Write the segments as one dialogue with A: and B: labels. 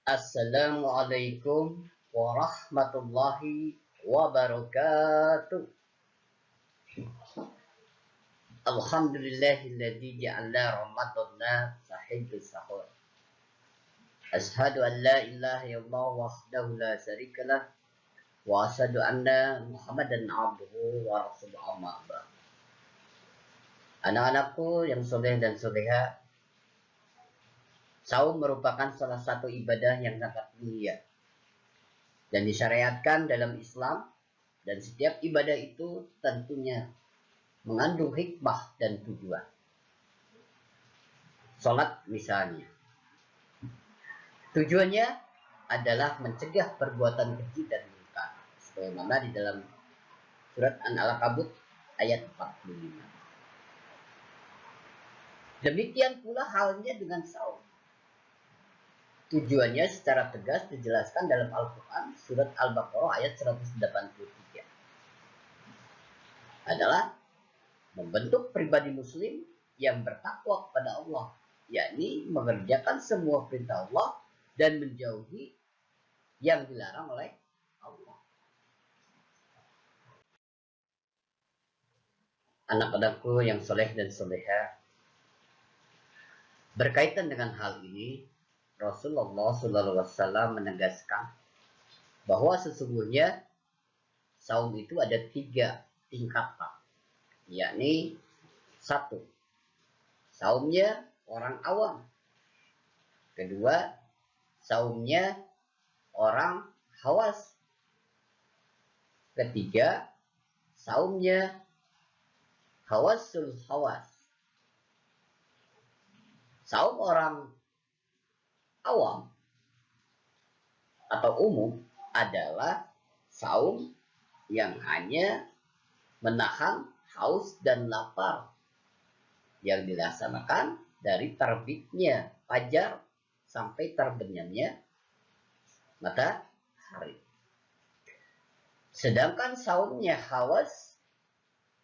A: Assalamualaikum warahmatullahi wabarakatuh. Alhamdulillahilladzi ja'ala ramadana sahibul sahur. Ashhadu an la ilaha illallah wahdahu la syarikalah wa asyhadu anna Muhammadan abduhu wa rasuluhu amma ba'd. Anak-anakku yang soleh dan soleha, saum merupakan salah satu ibadah yang sangat mulia dan disyariatkan dalam Islam, dan setiap ibadah itu tentunya mengandung hikmah dan tujuan. Salat misalnya, tujuannya adalah mencegah perbuatan keji dan munkar, sebagaimana di dalam surat An-Ankabut ayat 45. Demikian pula halnya dengan saum. Tujuannya secara tegas dijelaskan dalam Al-Quran surat Al-Baqarah ayat 183. Adalah membentuk pribadi muslim yang bertakwa kepada Allah, yakni mengerjakan semua perintah Allah dan menjauhi yang dilarang oleh Allah. Anak-anakku yang soleh dan soleha, berkaitan dengan hal ini, Rasulullah SAW menegaskan bahwa sesungguhnya saum itu ada 3 tingkatan, yakni 1, saumnya orang awam. 2, saumnya orang khawas. 3, saumnya khawasul khawas. Saum orang awam atau umum adalah saum yang hanya menahan haus dan lapar yang dilaksanakan dari terbitnya fajar sampai terbenamnya matahari. Sedangkan saumnya hawas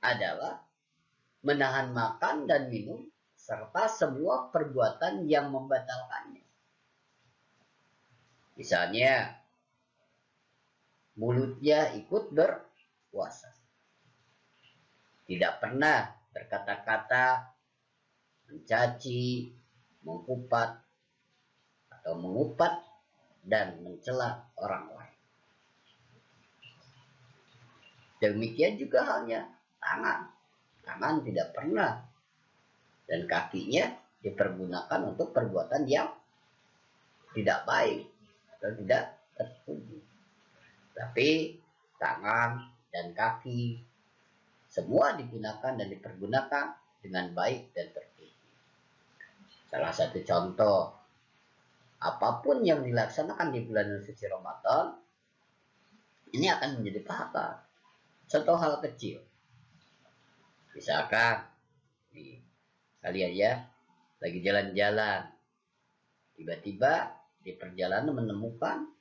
A: adalah menahan makan dan minum serta semua perbuatan yang membatalkannya. Misalnya, mulutnya ikut berpuasa, tidak pernah berkata-kata mencaci, mengkupat, atau mengupat dan mencela orang lain. Demikian juga halnya tangan. Tangan tidak pernah dan kakinya dipergunakan untuk perbuatan yang tidak baik atau tidak terpuji. Tapi tangan dan kaki semua digunakan dan dipergunakan dengan baik dan terpuji. Salah satu contoh, apapun yang dilaksanakan di bulan suci Ramadan ini akan menjadi pahala. Contoh hal kecil, misalkan nih, kalian ya lagi jalan-jalan, tiba-tiba di perjalanan menemukan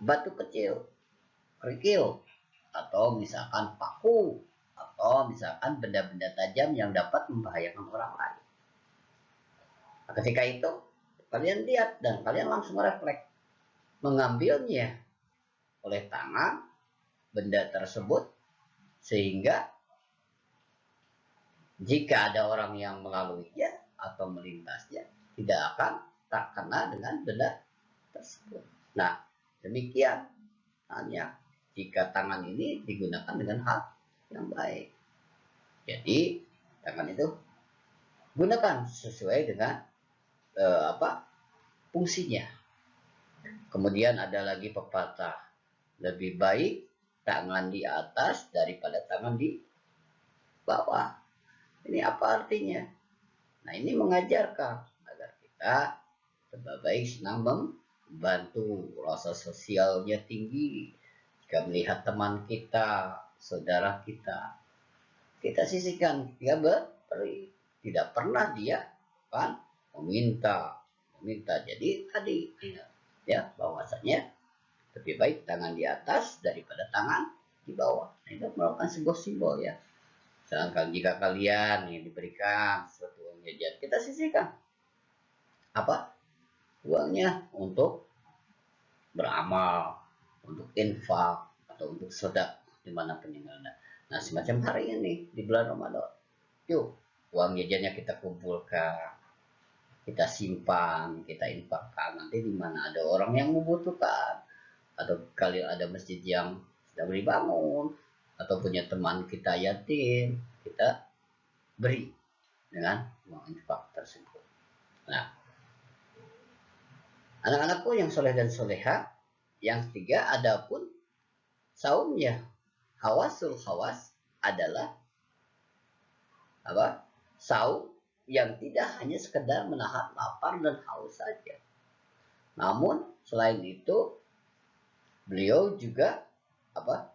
A: batu kecil, kerikil, atau misalkan paku, atau misalkan benda-benda tajam yang dapat membahayakan orang lain. Nah, ketika itu kalian lihat dan kalian langsung refleks mengambilnya oleh tangan benda tersebut, sehingga jika ada orang yang melaluinya atau melintasnya tidak akan terkena dengan benda tersebut. Nah, demikian hanya jika tangan ini digunakan dengan hal yang baik. Jadi tangan itu gunakan sesuai dengan fungsinya. Kemudian ada lagi pepatah, lebih baik tangan di atas daripada tangan di bawah. Ini apa artinya? Nah, ini mengajarkan agar kita lebih baik senang membantu, rasa sosialnya tinggi. Jika melihat teman kita, saudara kita, kita sisihkan, dia beri. Tidak pernah dia kan meminta. Jadi tadi ya bahwasanya lebih baik tangan di atas daripada tangan di bawah. Nah, itu merupakan sebuah simbol ya. Sedangkan jika kalian yang diberikan suatu jajan, kita sisihkan uangnya untuk beramal, untuk infak, atau untuk sedekah dimanapun yang ada. Nah, semacam hari ini di bulan Ramadan, yuk uang jajannya kita kumpulkan, kita simpan, kita infakkan. Nanti di mana ada orang yang membutuhkan, atau kali ada masjid yang sedang dibangun, atau punya teman kita yatim, kita beri dengan uang infak tersebut. Nah, anak-anakku yang soleh dan soleha, yang ketiga, adapun saumnya hawasul hawas adalah apa? Saum yang tidak hanya sekedar menahan lapar dan haus saja. Namun selain itu beliau juga apa?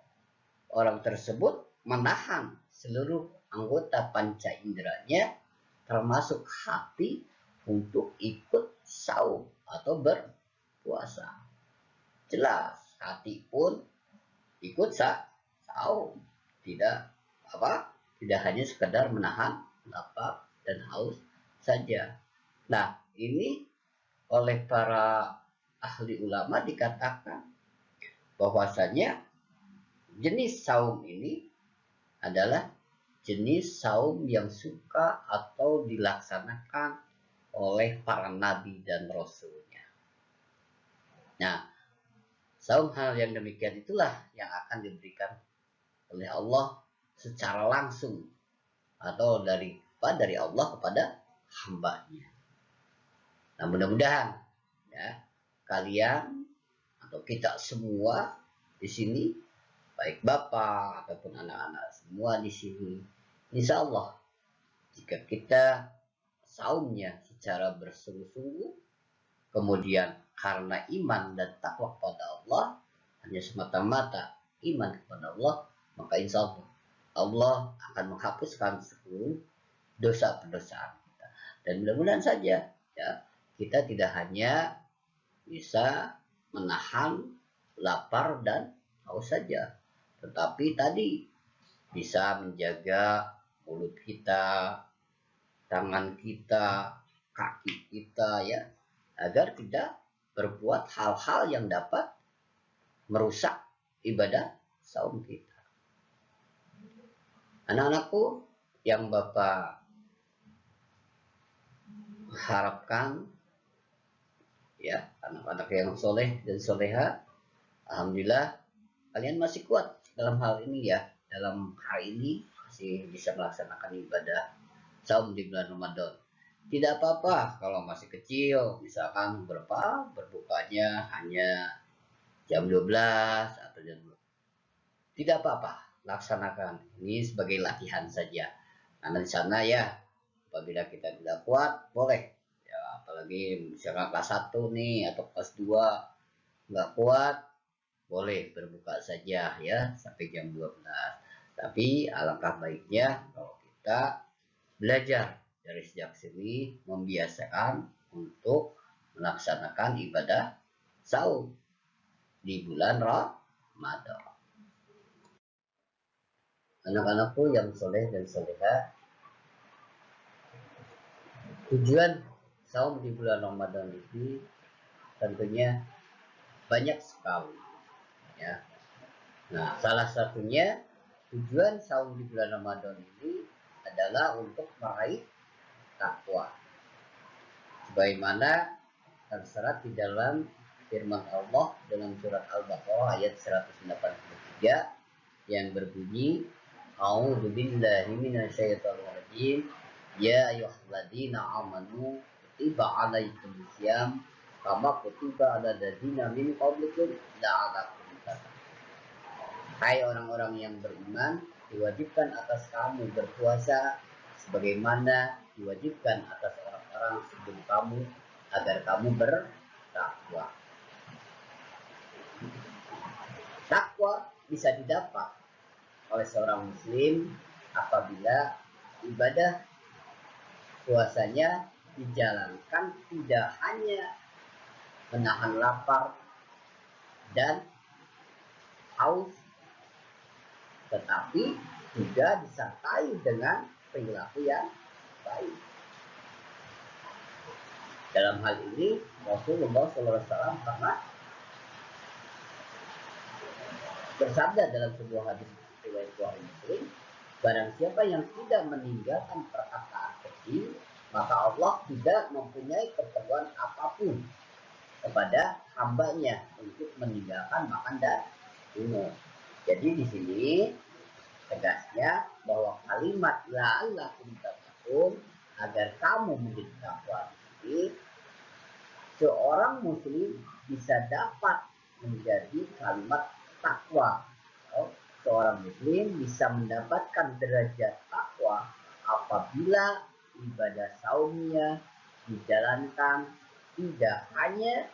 A: Orang tersebut menahan seluruh anggota panca inderanya termasuk hati untuk ikut saum atau berpuasa. Jelas hati pun ikut saum, tidak apa? Tidak hanya sekedar menahan lapar dan haus saja. Nah, ini oleh para ahli ulama dikatakan bahwasanya jenis saum ini adalah jenis saum yang suka atau dilaksanakan oleh para nabi dan rasulnya. Nah, saum hal yang demikian itulah yang akan diberikan oleh Allah secara langsung atau dari Allah kepada hambanya. Nah, mudah-mudahan ya kalian atau kita semua di sini, baik bapak ataupun anak-anak semua di sini, insya Allah jika kita saumnya secara bersungguh-sungguh, kemudian karena iman dan takwa kepada Allah, hanya semata-mata iman kepada Allah, maka insya Allah akan menghapuskan seluruh dosa perdosaan kita. Dan mudah-mudahan saja ya kita tidak hanya bisa menahan lapar dan haus saja, tetapi tadi bisa menjaga mulut kita, tangan kita, kaki kita ya, agar tidak berbuat hal-hal yang dapat merusak ibadah saum kita. Anak-anakku yang Bapak harapkan ya, anak-anak yang soleh dan soleha, alhamdulillah kalian masih kuat dalam hal ini ya, dalam hari ini masih bisa melaksanakan ibadah saum di bulan Ramadan. Tidak apa-apa kalau masih kecil, misalkan berbukanya hanya jam 12 atau jam 12. Tidak apa-apa, laksanakan. Ini sebagai latihan saja. Karena di sana ya, apabila kita tidak kuat, boleh. Ya, apalagi misalkan kelas 1 nih atau kelas 2 nggak kuat, boleh berbuka saja ya sampai jam 12. Tapi alangkah baiknya kalau kita belajar dari sejak sini, membiasakan untuk melaksanakan ibadah saum di bulan Ramadan. Anak-anakku yang soleh dan soleha, tujuan saum di bulan Ramadan ini tentunya banyak sekali ya. Nah, salah satunya tujuan saum di bulan Ramadan ini adalah untuk meraih takwa. Sebagaimana terserat di dalam firman Allah dalam surat Al-Baqarah ayat 183 yang berbunyi, A'udzu billahi minasyaitonir rajim. Ya ayyuhalladzina amanu kutiba 'alaikumusiyam kama kutiba 'alal ladzina min qablikum la'allakum tattaqun. Hai orang-orang yang beriman, diwajibkan atas kamu berpuasa sebagaimana diwajibkan atas orang-orang sebelum kamu agar kamu bertakwa. Takwa bisa didapat oleh seorang muslim apabila ibadah puasanya dijalankan tidak hanya menahan lapar dan haus, tetapi juga disertai dengan perilaku yang baik. Dalam hal ini Rasulullah SAW pernah bersabda dalam sebuah hadis riwayat Bukhari Muslim, barang siapa yang tidak meninggalkan perkataan keji, maka Allah tidak mempunyai keperluan apapun kepada hambanya untuk meninggalkan makan dan minum. Jadi di sini tegasnya bahwa kalimat la'allakum tattaqun, agar kamu menjadi takwa ini, seorang muslim bisa dapat menjadi kalimat takwa. Seorang muslim bisa mendapatkan derajat takwa apabila ibadah saumnya dijalankan tidak hanya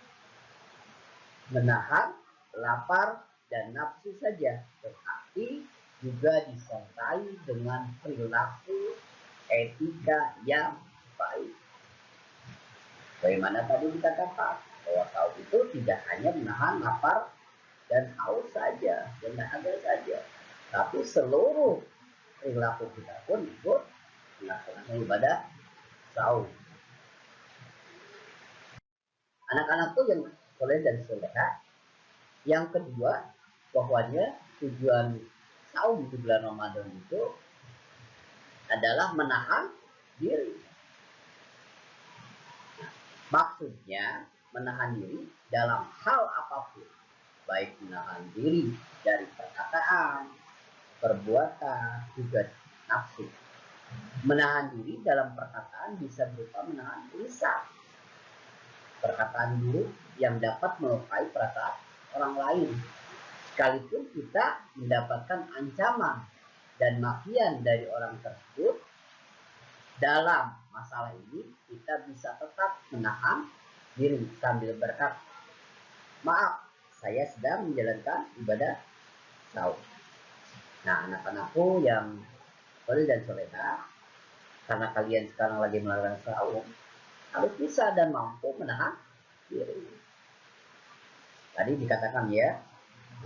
A: menahan lapar dan nafsu saja, tetapi juga disertai dengan perilaku etika yang baik. Bagaimana tadi dikatakan bahwa saum itu tidak hanya menahan lapar dan haus saja dan dahaga saja, tapi seluruh perilaku kita pun ikut melaksanakan ibadah saum. Anak-anakku yang soleh dan soleha, yang kedua bahwanya tujuan saum di bulan Ramadan itu adalah menahan diri. Maksudnya menahan diri dalam hal apapun, baik menahan diri dari perkataan, perbuatan, juga nafsu. Menahan diri dalam perkataan bisa berupa menahan lisan, perkataan buruk yang dapat melukai perasaan orang lain. Sekalipun kita mendapatkan ancaman dan makian dari orang tersebut, dalam masalah ini kita bisa tetap menahan diri sambil berkata, maaf, saya sedang menjalankan ibadah saum. Nah, anak-anakku yang soleh dan soleha, karena kalian sekarang lagi melakukan saum, harus bisa dan mampu menahan diri. Tadi dikatakan ya,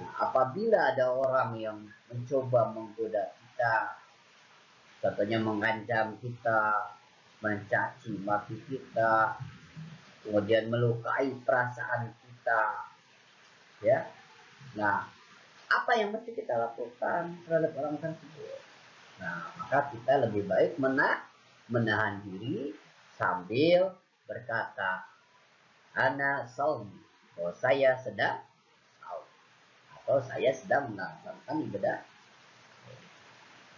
A: nah, apabila ada orang yang mencoba menggoda kita, contohnya mengancam kita, mencaci maki kita, kemudian melukai perasaan kita, ya. Nah, apa yang mesti kita lakukan terhadap orang tersebut? Nah, maka kita lebih baik menahan diri sambil berkata, ana saum, bahwa saya sedang saum, atau saya sedang melaksanakan ibadah.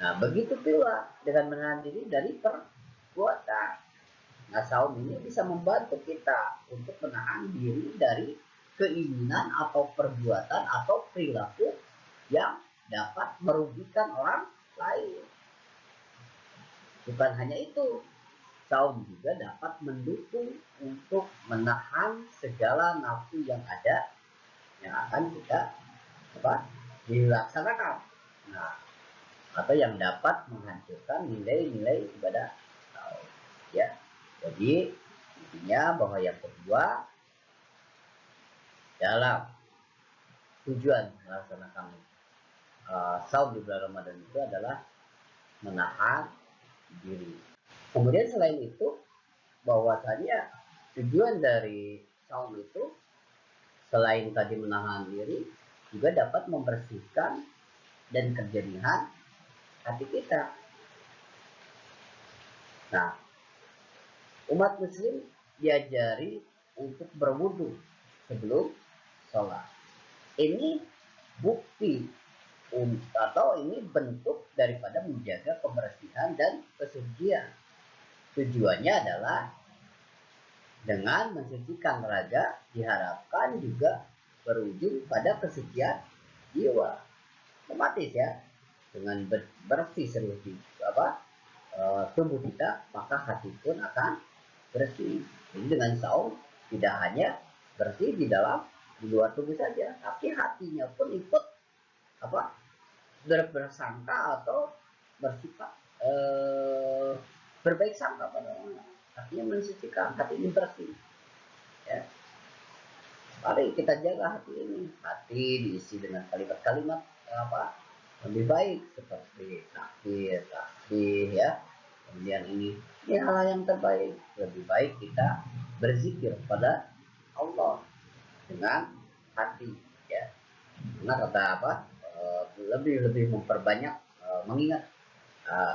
A: Nah, begitu pula dengan menahan diri dari perbuatan. Nah, saum ini bisa membantu kita untuk menahan diri dari keinginan atau perbuatan atau perilaku yang dapat merugikan orang lain. Bukan hanya itu, saum juga dapat mendukung untuk menahan segala nafsu yang ada yang akan kita dilaksanakan. Nah, atau yang dapat menghancurkan nilai-nilai ibadah saum. Ya, jadi intinya bahwa yang kedua dalam tujuan melaksanakan saum di bulan Ramadan itu adalah menahan diri. Kemudian selain itu, bahwasanya tujuan dari saum itu selain tadi menahan diri, juga dapat membersihkan dan kejernihan hati kita. Nah, umat muslim diajari untuk berwudu sebelum sholat. Ini bukti atau ini bentuk daripada menjaga kebersihan dan kesucian. Tujuannya adalah dengan mensucikan raga diharapkan juga berujung pada kesucian jiwa. Otomatis ya, dengan bersih seluruh tubuh kita, maka hati pun akan bersih. Jadi dengan saum tidak hanya bersih di luar tubuh saja, tapi hatinya pun ikut bersangka atau bersifat berbaik sangka pada orang. Artinya mensucikan hati ini bersih. Ya. Mari kita jaga hati ini. Hati diisi dengan kalimat-kalimat lebih baik seperti takbir, tasbih, ya. Kemudian ini hal yang terbaik. Lebih baik kita berzikir pada Allah dengan hati, ya. Karena kata apa, lebih memperbanyak mengingat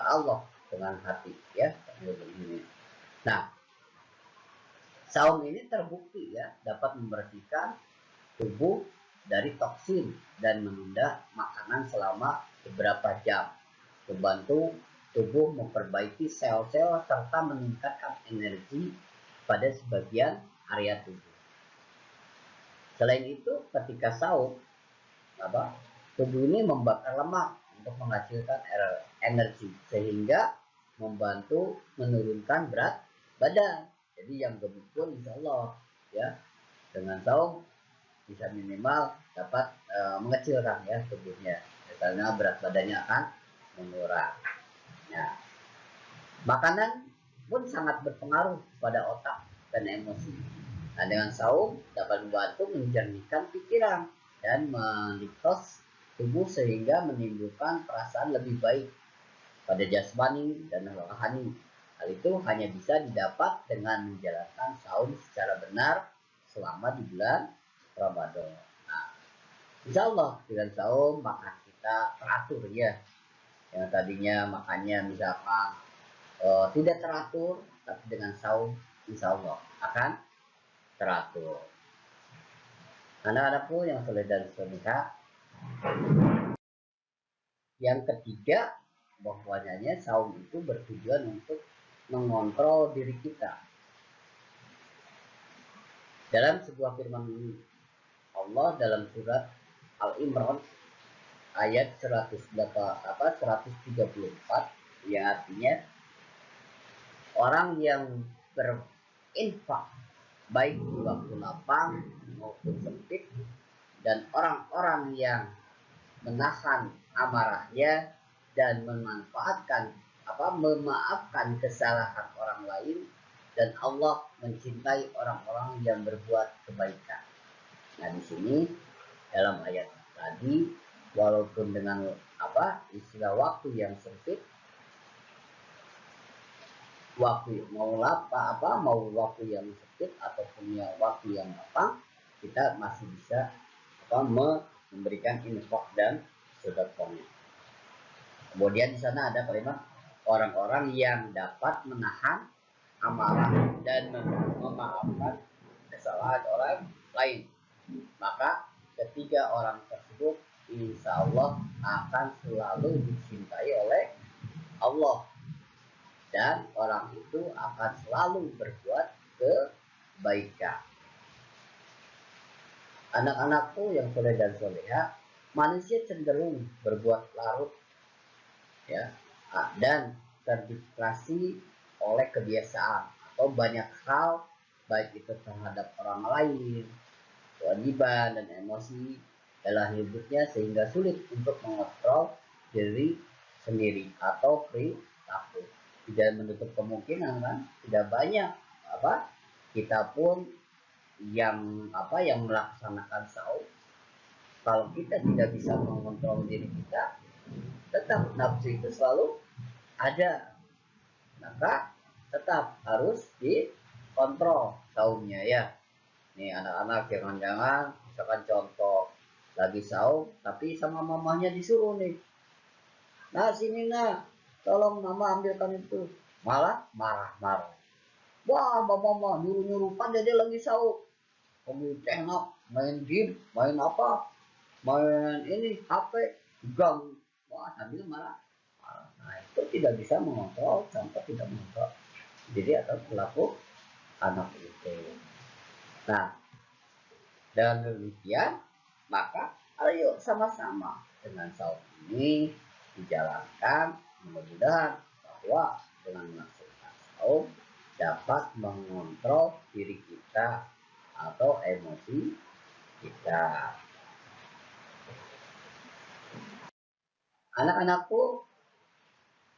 A: Allah dengan hati, ya. Nah, saum ini terbukti ya dapat membersihkan tubuh dari toksin dan menunda makanan selama beberapa jam, membantu tubuh memperbaiki sel-sel serta meningkatkan energi pada sebagian area tubuh. Selain itu, ketika saum, tubuh ini membakar lemak untuk menghasilkan energi sehingga membantu menurunkan berat badan. Jadi yang gemuk pun insya Allah ya dengan saum bisa minimal dapat mengecilkan ya tubuhnya, karena berat badannya akan menurun. Ya. Makanan pun sangat berpengaruh pada otak dan emosi. Nah, dengan saum dapat membantu menjernihkan pikiran dan mendetoks tubuh sehingga menimbulkan perasaan lebih baik pada jasmani dan rohani. Hal itu hanya bisa didapat dengan menjalankan saum secara benar selama di bulan Ramadan. Nah, insya Allah dengan saum makan kita teratur ya. Yang tadinya makannya misalkan tidak teratur, tapi dengan saum insya Allah akan teratur. Anak-anakku yang soleh dan solehah, yang ketiga bahwanya saum itu bertujuan untuk mengontrol diri kita. Dalam sebuah firman Allah dalam surat Al-Imran ayat 134 yang artinya orang yang berinfak baik di waktu lapang maupun sempit, dan orang-orang yang menahan amarahnya dan memaafkan kesalahan orang lain, dan Allah mencintai orang-orang yang berbuat kebaikan. Nah, di sini dalam ayat tadi, walaupun dengan istilah waktu yang sempit, mau waktu yang sempit ataupun waktu yang lapang, kita masih bisa memberikan infak dan sedekahnya. Kemudian di sana ada kalimat orang-orang yang dapat menahan amarah dan memaafkan kesalahan orang lain, maka ketiga orang tersebut insya Allah akan selalu dicintai oleh Allah, dan orang itu akan selalu berbuat kebaikan. Anak-anakku yang soleh dan soleha, manusia cenderung berbuat larut ya, dan terdistrasi oleh kebiasaan atau banyak hal, baik itu terhadap orang lain, kewajiban dan emosi dalam hidupnya, sehingga sulit untuk mengontrol diri sendiri atau perilaku. Tidak menutup kemungkinan kan, tidak banyak kita pun yang melaksanakan saum, kalau kita tidak bisa mengontrol diri kita, tetap nafsu itu selalu ada, maka tetap harus dikontrol saumnya ya. Nih anak-anak, jangan-jangan misalkan contoh lagi saum tapi sama mamanya disuruh nih, nah sini nah tolong mama ambilkan itu, malah marah-marah. Wah, mama nyuruh-nyuruh pada dia lagi saum, kamu tengok main game, main ini HP, gang, wah sambil marah. Nah, itu tidak bisa mengontrol, sampai tidak mengontrol diri atau perilaku anak itu. Nah, dengan demikian maka ayo sama-sama dengan saum ini dijalankan, mudah-mudahan bahwa dengan melaksanakan saum dapat mengontrol diri kita atau emosi kita. Anak-anakku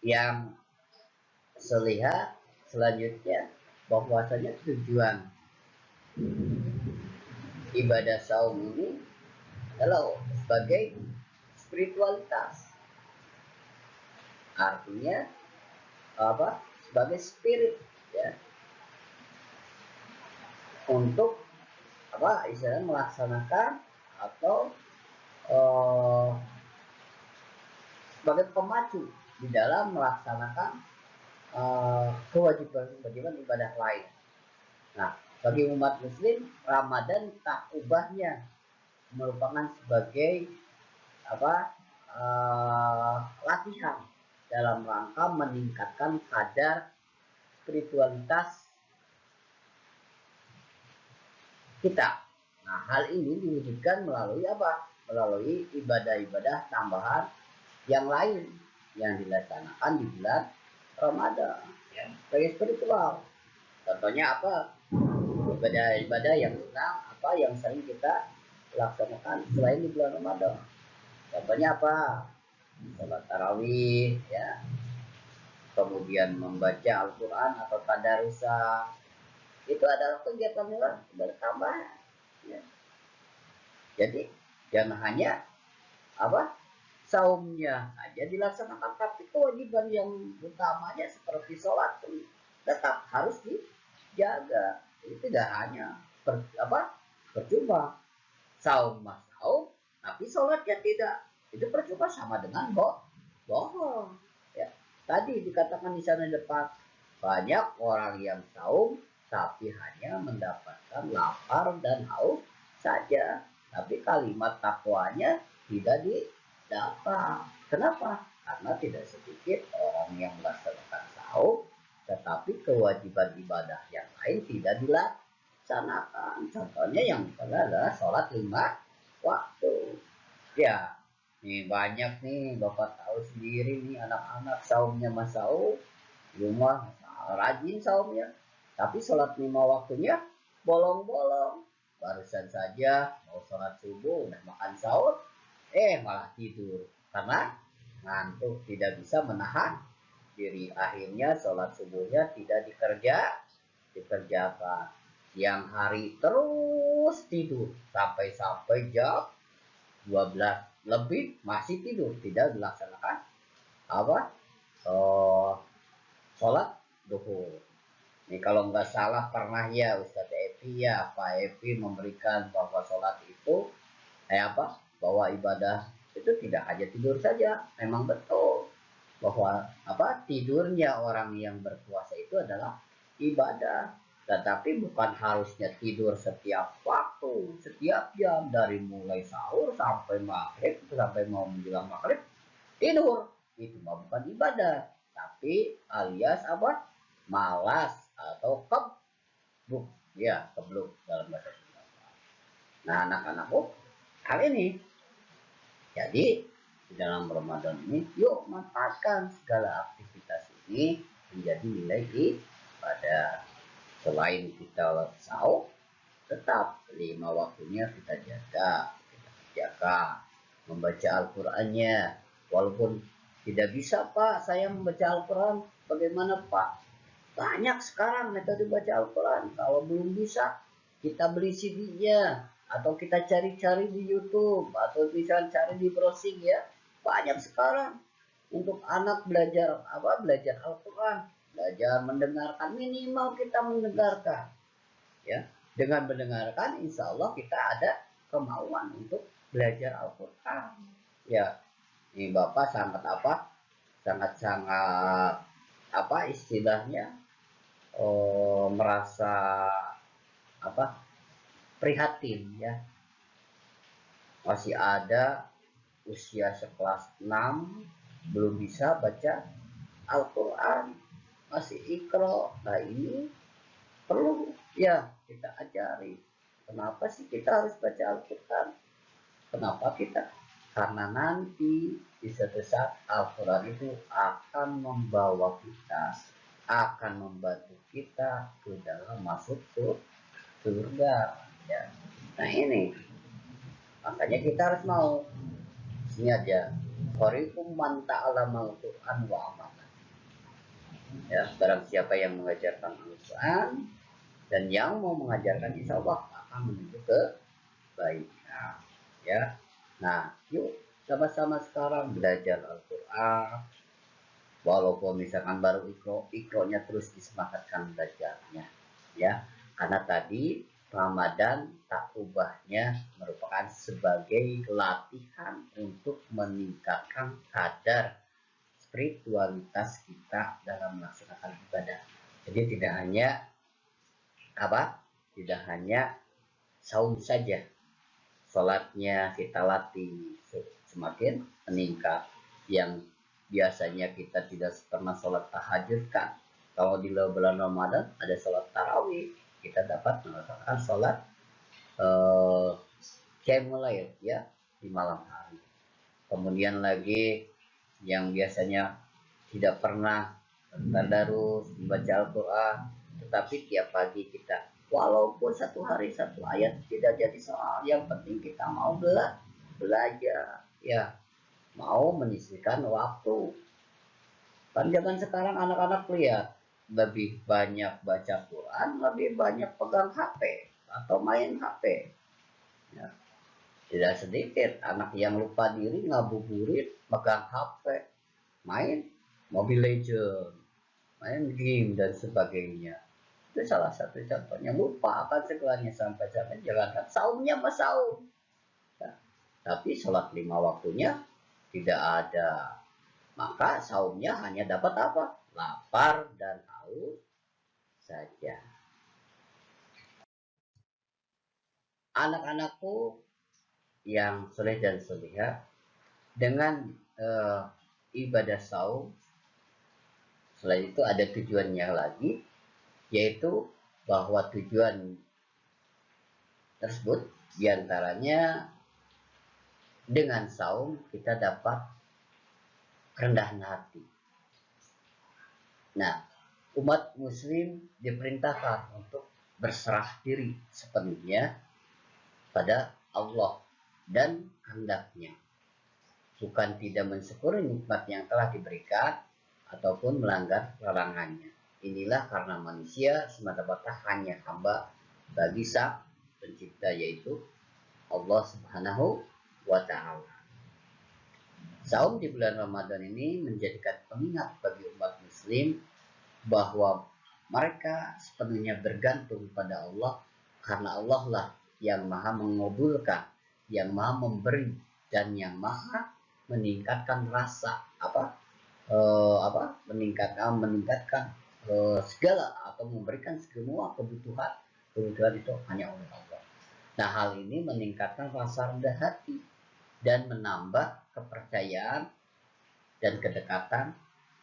A: yang selihat selanjutnya, bahwasanya tujuan ibadah saum ini adalah sebagai spiritualitas, artinya sebagai spirit ya, untuk apa istilahnya melaksanakan atau sebagai pemacu di dalam melaksanakan kewajiban ibadah lain. Nah, bagi umat muslim, Ramadan tak ubahnya merupakan sebagai apa latihan dalam rangka meningkatkan kadar spiritualitas kita. Nah, hal ini diwujudkan melalui apa? Melalui ibadah-ibadah tambahan yang lain yang dilaksanakan di bulan Ramadan ya, sebagai spiritual. Contohnya apa? Ibadah-ibadah yang senang apa yang sering kita laksanakan selain di bulan Ramadan. Contohnya apa? Salat tarawih ya, kemudian membaca Al-Quran atau tadarusah, itu adalah kegiatan bertambah ya. Jadi jangan hanya apa saumnya saja dilaksanakan, tapi kewajiban yang utamanya seperti sholat tetap harus dijaga. Itu tidak hanya percuma saum tapi sholatnya tidak, itu percuma, sama dengan bohong ya. Tadi dikatakan di sana depan, banyak orang yang saum tapi hanya mendapatkan lapar dan haus saja, tapi kalimat takwanya tidak didapat. Kenapa? Karena tidak sedikit orang yang melaksanakan saum tetapi kewajiban ibadah yang lain tidak dilaksanakan. Contohnya yang adalah sholat 5 waktu ya. Nih banyak nih, Bapak tahu sendiri nih, anak-anak saumnya Mas Saum di rumah rajin saumnya, tapi sholat 5 waktunya bolong-bolong. Barusan saja mau sholat subuh udah makan sahur, malah tidur karena ngantuk, tidak bisa menahan diri. Akhirnya sholat subuhnya tidak dikerjakan. Siang hari terus tidur sampai jam 12 lebih masih tidur, tidak dilaksanakan apa sholat duhur. Ini kalau nggak salah pernah ya Ustadz Epi ya, Pak Epi memberikan bahwa sholat itu bahwa ibadah itu tidak hanya tidur saja. Memang betul bahwa tidurnya orang yang berpuasa itu adalah ibadah, tetapi bukan harusnya tidur setiap waktu, setiap jam, dari mulai sahur sampai maghrib, sampai mau menjelang maghrib tidur. Itu bukan ibadah, tapi alias malas atau kebluk ya, kebluk dalam bahasa Sunda. Nah, anak-anakku, hal ini jadi di dalam Ramadan ini yuk manfaatkan segala aktivitas ini menjadi nilai ibadah. Selain kita sahur, tetap 5 waktunya kita jaga, membaca Al-Qur'annya. Walaupun tidak bisa, Pak, saya membaca Al-Quran, bagaimana, Pak? Banyak sekarang metode baca Al-Quran. Kalau belum bisa, kita beli CD-nya atau kita cari-cari di YouTube atau bisa cari di browsing ya. Banyak sekarang untuk anak belajar Al-Quran, belajar mendengarkan, minimal kita mendengarkan ya. Dengan mendengarkan insya Allah kita ada kemauan untuk belajar Al-Quran ya. Ini Bapak sangat istilahnya merasa prihatin ya, masih ada usia sekelas 6 belum bisa baca Al-Quran, masih ikro. Nah ini perlu ya kita ajari. Kenapa sih kita harus baca Al-Quran? Kenapa kita? Karena nanti di suatu saat Al-Quran itu akan membawa kita, akan membantu kita ke dalam masuk surga ya. Nah ini makanya kita harus mau. Ini aja, qari'um man ta'allama al-Quran wa amana ya, barang siapa yang mengajarkan Al-Quran dan yang mau mengajarkan, insya Allah akan menuju ke baiknya ya. Nah yuk sama-sama sekarang belajar Al-Quran, walaupun misalkan baru ikro-nya terus disemangatkan belajarnya ya. Karena tadi Ramadan tak ubahnya merupakan sebagai latihan untuk meningkatkan kadar spiritualitas kita dalam melaksanakan ibadah. Jadi tidak hanya tidak hanya saum saja, sholatnya kita latih semakin meningkat. Yang biasanya kita tidak pernah sholat tahajud kan, kalau di bulan Ramadan ada sholat tarawih, kita dapat melakukan sholat qiyamul ya di malam hari. Kemudian lagi yang biasanya tidak pernah tadarus membaca Al-Quran, tetapi tiap pagi kita walaupun satu hari satu ayat tidak jadi soal, yang penting kita mau belajar ya, mau menyisihkan waktu. Kan zaman sekarang anak-anak lihat lebih banyak baca Quran, lebih banyak pegang HP atau main HP ya. Tidak sedikit anak yang lupa diri ngabuburit pegang HP, main Mobile Legends, main game dan sebagainya. Itu salah satu contohnya, lupa akan segalanya sampai-sampai jangankan saumnya saum. Ya. Tapi sholat 5 waktunya tidak ada. Maka saumnya hanya dapat apa? Lapar dan haus saja. Anak-anakku yang soleh dan solehah, dengan ibadah saum, selain itu ada tujuannya lagi, yaitu bahwa tujuan tersebut diantaranya dengan saum kita dapat kerendahan hati. Nah, umat muslim diperintahkan untuk berserah diri sepenuhnya pada Allah dan kehendaknya, bukan tidak mensyukuri nikmat yang telah diberikan ataupun melanggar larangannya. Inilah karena manusia semata-mata hanya hamba bagi Sang Pencipta, yaitu Allah Subhanahu wa Ta'ala. Saum di bulan Ramadan ini menjadikan pengingat bagi umat muslim bahwa mereka sepenuhnya bergantung pada Allah, karena Allah lah yang maha mengabulkan, yang maha memberi, dan yang maha meningkatkan rasa meningkatkan segala atau memberikan semua kebutuhan itu hanya oleh Allah. Nah, hal ini meningkatkan rasa rendah hati dan menambah kepercayaan dan kedekatan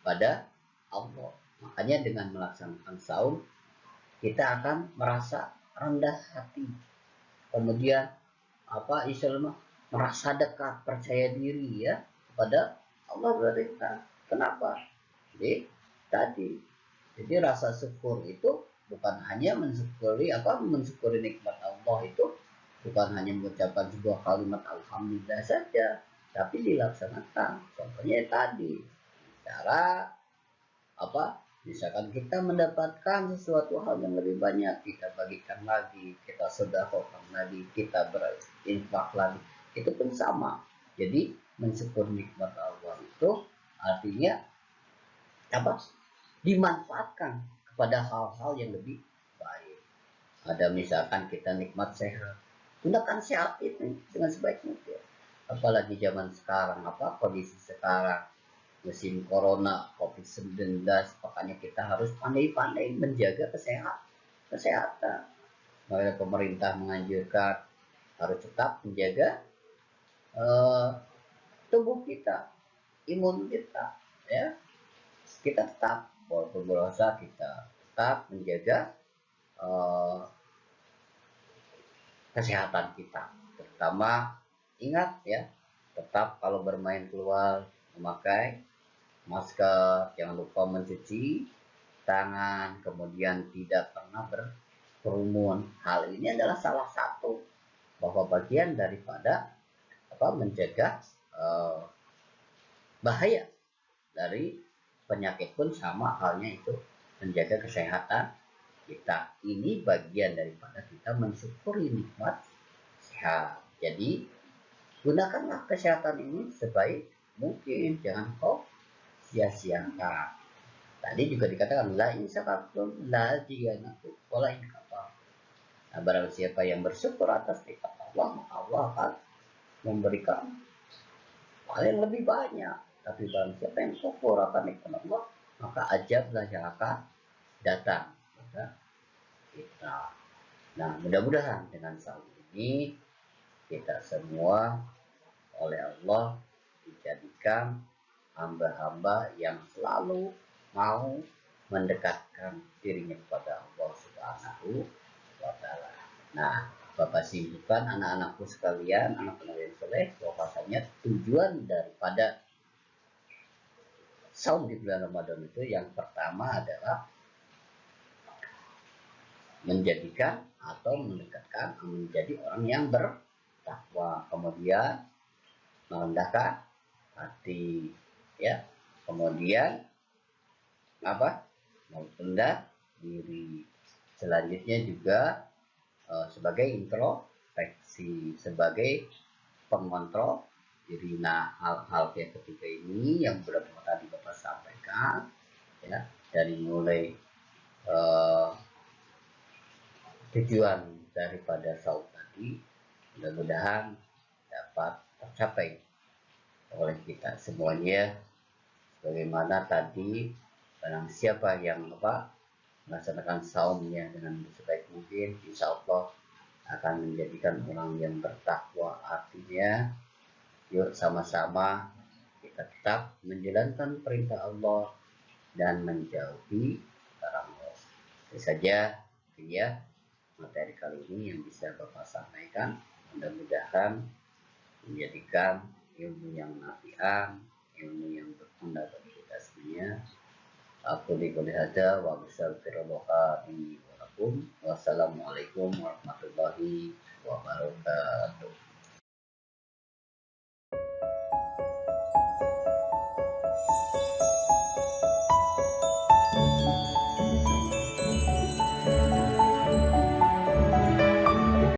A: pada Allah. Makanya dengan melaksanakan saum kita akan merasa rendah hati, kemudian istilahnya merasa dekat, percaya diri ya kepada Allah berita. Kenapa? Jadi rasa syukur itu bukan hanya mensyukuri nikmat Allah, itu bukan hanya mengucapkan sebuah kalimat alhamdulillah saja, tapi dilaksanakan. Contohnya tadi, cara misalkan kita mendapatkan sesuatu hal yang lebih banyak, kita bagikan lagi, kita sedekahkan lagi, kita berinfak lagi, itu pun sama. Jadi mensyukur nikmat Allah itu artinya dimanfaatkan kepada hal-hal yang lebih baik. Ada misalkan kita nikmat sehat, gunakan sehat itu dengan sebaik mungkin. Apalagi zaman sekarang, kondisi sekarang, musim corona, COVID-19, makanya kita harus pandai-pandai menjaga kesehatan. Makanya pemerintah menganjurkan harus tetap menjaga tubuh kita, imun kita, ya. Kita tetap berusaha, kita tetap menjaga kesehatan kita. Terutama ingat ya, tetap kalau bermain keluar memakai masker, jangan lupa mencuci tangan, kemudian tidak pernah berkerumun. Hal ini adalah salah satu bahwa bagian daripada menjaga bahaya dari penyakit pun sama halnya itu menjaga kesehatan kita. Ini bagian daripada kita mensyukuri nikmat sehat. Jadi gunakanlah kesehatan ini sebaik mungkin, jangan kau sia-siakan. Tadi juga dikatakan la in syakartum la zidanakum wala in kafartum. Nah, barang siapa yang bersyukur atas nikmat Allah, maka Allah akan memberikan hal yang lebih banyak. Tapi barang siapa yang syukur akan nikmat Allah, maka ajablah yang akan datang pada kita. Nah, mudah-mudahan dengan saum ini kita semua oleh Allah dijadikan hamba-hamba yang selalu mau mendekatkan dirinya kepada Allah Subhanahu wa Ta'ala. Nah, Bapak simpulkan anak-anakku sekalian, anak-anak yang soleh, bahwasanya tujuan daripada saum di bulan Ramadan itu yang pertama adalah menjadikan atau mendekatkan menjadi orang yang bertakwa, kemudian merendahkan hati, ya, kemudian apa, merendah diri. Selanjutnya juga sebagai introspeksi, sebagai pengontrol diri. Nah, hal-hal yang ketiga ini yang beberapa tadi Bapak sampaikan, ya, dari mulai tujuan daripada saum tadi mudah-mudahan dapat tercapai oleh kita semuanya. Bagaimana tadi, barang siapa yang melaksanakan saumnya dengan sebaik mungkin, insya Allah akan menjadikan orang yang bertakwa. Artinya, yuk sama-sama kita tetap menjalankan perintah Allah dan menjauhi larangan Allah. Itu saja ya materi kali ini yang bisa Bapak sampaikan. Mudah-mudahan menjadikan ilmu yang nafi'an, ilmu yang berguna bagi kita semuanya. Aku diberi hada wa bisawfirullah di walakum. Wassalamualaikum warahmatullahi wabarakatuh.